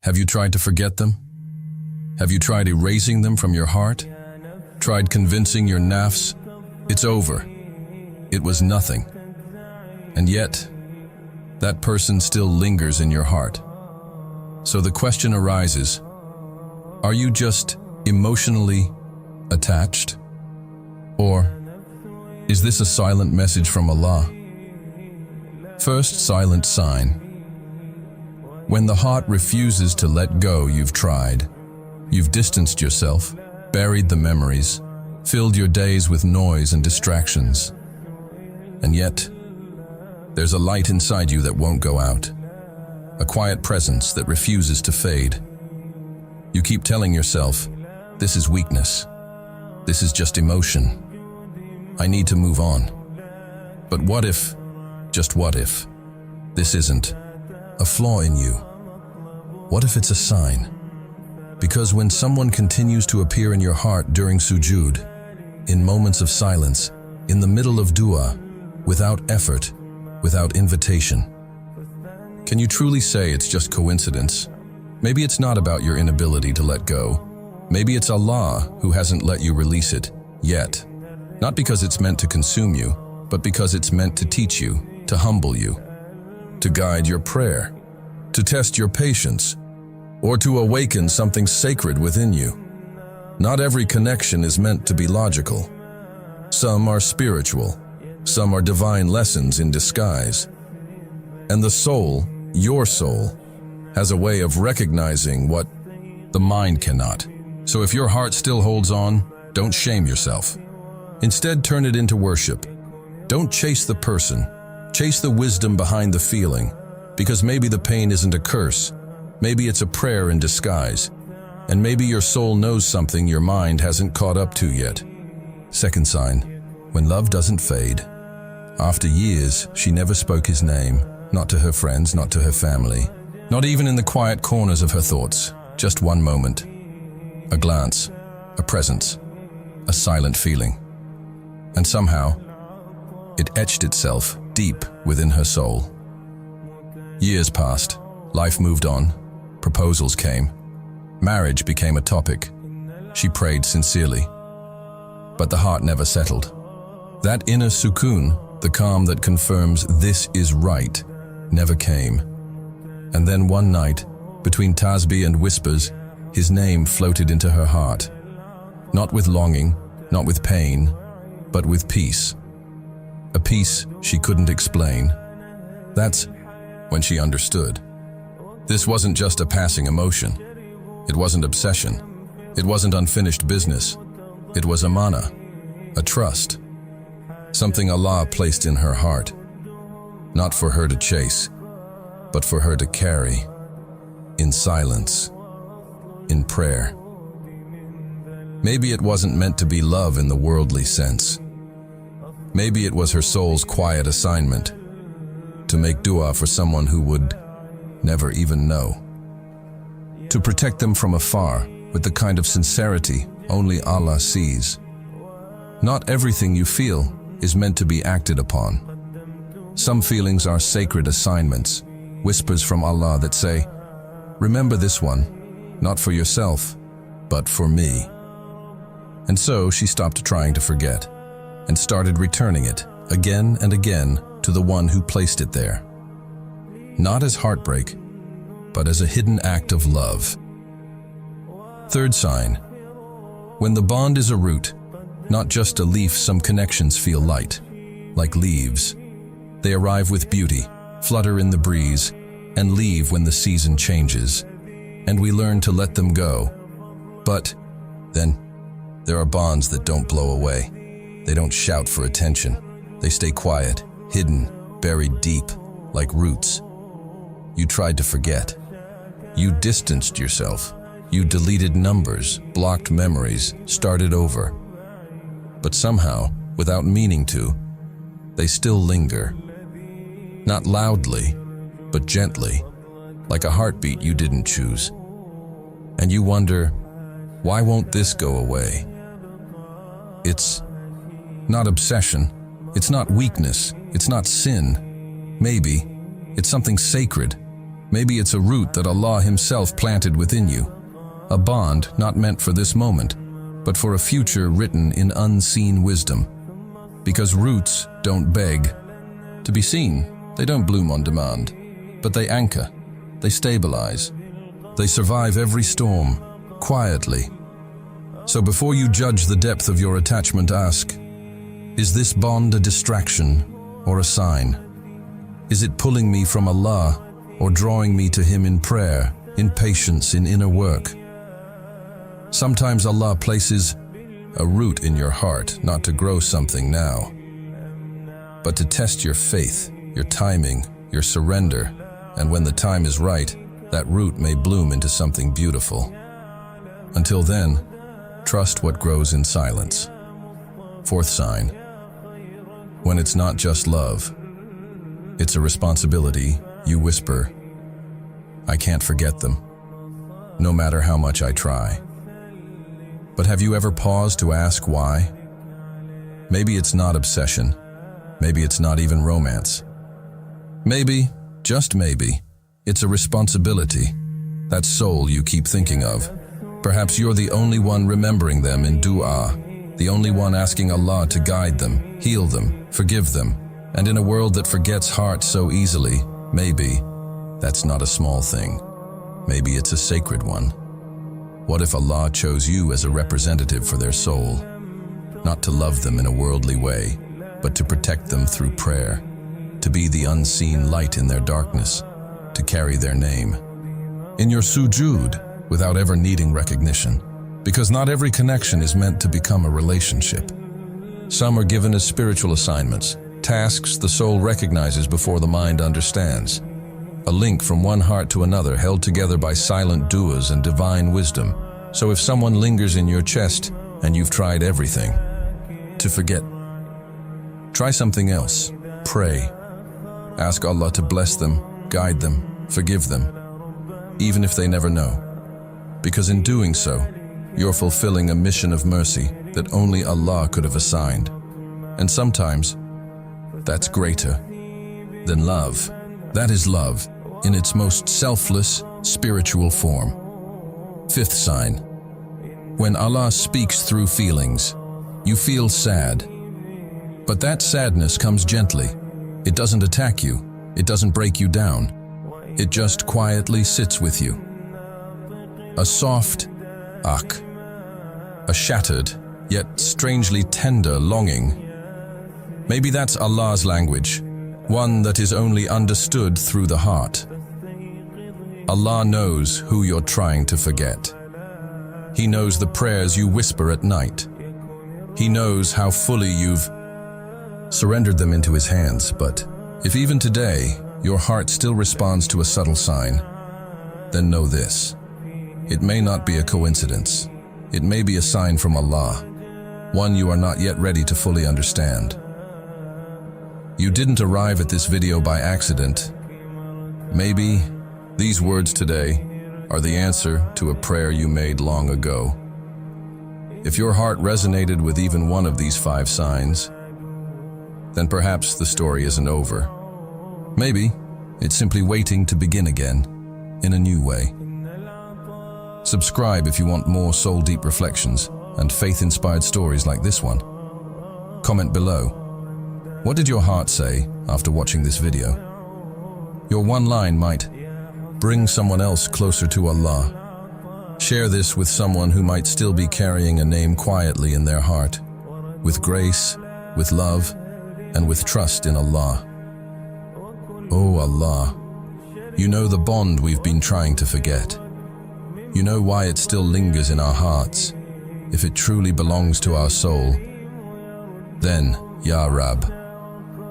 Have you tried to forget them? Have you tried erasing them from your heart? Tried convincing your nafs it's over, it was nothing. And yet, that person still lingers in your heart. So the question arises, are you just emotionally attached? Or is this a silent message from Allah? First silent sign. When the heart refuses to let go, you've tried. You've distanced yourself, buried the memories, filled your days with noise and distractions. And yet, there's a light inside you that won't go out. A quiet presence that refuses to fade. You keep telling yourself, this is weakness. This is just emotion. I need to move on. But what if, just what if, this isn't a flaw in you? What if it's a sign? Because when someone continues to appear in your heart during sujood, in moments of silence, in the middle of dua, without effort, without invitation, can you truly say it's just coincidence? Maybe it's not about your inability to let go. Maybe it's Allah who hasn't let you release it yet. Not because it's meant to consume you, but because it's meant to teach you, to humble you, to guide your prayer, to test your patience, or to awaken something sacred within you. Not every connection is meant to be logical. Some are spiritual, some are divine lessons in disguise. And the soul, your soul, has a way of recognizing what the mind cannot. So if your heart still holds on, don't shame yourself. Instead, turn it into worship. Don't chase the person, chase the wisdom behind the feeling, because maybe the pain isn't a curse, maybe it's a prayer in disguise, and maybe your soul knows something your mind hasn't caught up to yet. Second sign, when love doesn't fade. After years, she never spoke his name, not to her friends, not to her family, not even in the quiet corners of her thoughts. Just one moment, a glance, a presence, a silent feeling. And somehow, it etched itself deep within her soul. Years passed, life moved on, proposals came, marriage became a topic. She prayed sincerely, but the heart never settled. That inner sukoon, the calm that confirms this is right, never came. And then one night, between tasbih and whispers, his name floated into her heart. Not with longing, not with pain, but with peace. A peace she couldn't explain. That's when she understood. This wasn't just a passing emotion. It wasn't obsession. It wasn't unfinished business. It was amana, a trust. Something Allah placed in her heart. Not for her to chase, but for her to carry. In silence. In prayer. Maybe it wasn't meant to be love in the worldly sense. Maybe it was her soul's quiet assignment, to make dua for someone who would never even know. To protect them from afar with the kind of sincerity only Allah sees. Not everything you feel is meant to be acted upon. Some feelings are sacred assignments, whispers from Allah that say, remember this one, not for yourself, but for me. And so she stopped trying to forget, and started returning it again and again to the one who placed it there. Not as heartbreak, but as a hidden act of love. Third sign, when the bond is a root, not just a leaf, some connections feel light, like leaves. They arrive with beauty, flutter in the breeze, and leave when the season changes, and we learn to let them go. But then, there are bonds that don't blow away. They don't shout for attention. They stay quiet, hidden, buried deep, like roots. You tried to forget. You distanced yourself. You deleted numbers, blocked memories, started over. But somehow, without meaning to, they still linger. Not loudly, but gently, like a heartbeat you didn't choose. And you wonder, why won't this go away? It's not obsession, it's not weakness, it's not sin. Maybe it's something sacred, Maybe it's a root that Allah Himself planted within you, a bond not meant for this moment, but for a future written in unseen wisdom. Because roots don't beg to be seen. They don't bloom on demand, but they anchor, they stabilize, they survive every storm, quietly. So before you judge the depth of your attachment, ask, is this bond a distraction or a sign? Is it pulling me from Allah or drawing me to Him in prayer, in patience, in inner work? Sometimes Allah places a root in your heart not to grow something now, but to test your faith, your timing, your surrender, and when the time is right, that root may bloom into something beautiful. Until then, trust what grows in silence. Fourth sign. When it's not just love, it's a responsibility. You whisper, I can't forget them, no matter how much I try. But have you ever paused to ask why? Maybe it's not obsession. Maybe it's not even romance. Maybe, just maybe, it's a responsibility, that soul you keep thinking of. Perhaps you're the only one remembering them in dua, the only one asking Allah to guide them, heal them, forgive them. And in a world that forgets hearts so easily, maybe that's not a small thing. Maybe it's a sacred one. What if Allah chose you as a representative for their soul? Not to love them in a worldly way, but to protect them through prayer, to be the unseen light in their darkness, to carry their name in your sujood without ever needing recognition. Because not every connection is meant to become a relationship. Some are given as spiritual assignments, tasks the soul recognizes before the mind understands. A link from one heart to another held together by silent duas and divine wisdom. So if someone lingers in your chest and you've tried everything to forget, try something else. Pray. Ask Allah to bless them, guide them, forgive them, even if they never know. Because in doing so, you're fulfilling a mission of mercy that only Allah could have assigned. And sometimes, that's greater than love. That is love in its most selfless, spiritual form. Fifth sign. When Allah speaks through feelings, you feel sad. But that sadness comes gently. It doesn't attack you. It doesn't break you down. It just quietly sits with you. A soft akh. A shattered, yet strangely tender longing. Maybe that's Allah's language, one that is only understood through the heart. Allah knows who you're trying to forget. He knows the prayers you whisper at night. He knows how fully you've surrendered them into His hands. But if even today your heart still responds to a subtle sign, then know this. It may not be a coincidence. It may be a sign from Allah, one you are not yet ready to fully understand. You didn't arrive at this video by accident. Maybe these words today are the answer to a prayer you made long ago. If your heart resonated with even one of these 5 signs, then perhaps the story isn't over. Maybe it's simply waiting to begin again in a new way. Subscribe if you want more soul-deep reflections and faith-inspired stories like this one. Comment below. What did your heart say after watching this video? Your one line might bring someone else closer to Allah. Share this with someone who might still be carrying a name quietly in their heart, with grace, with love, and with trust in Allah. Oh Allah, you know the bond we've been trying to forget. You know why it still lingers in our hearts. If it truly belongs to our soul, then, Ya Rab,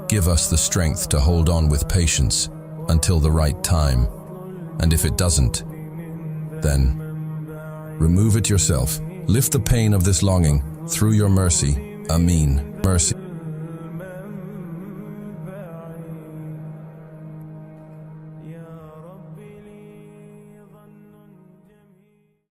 give us the strength to hold on with patience until the right time. And if it doesn't, then remove it yourself. Lift the pain of this longing through your mercy. Ameen. Mercy.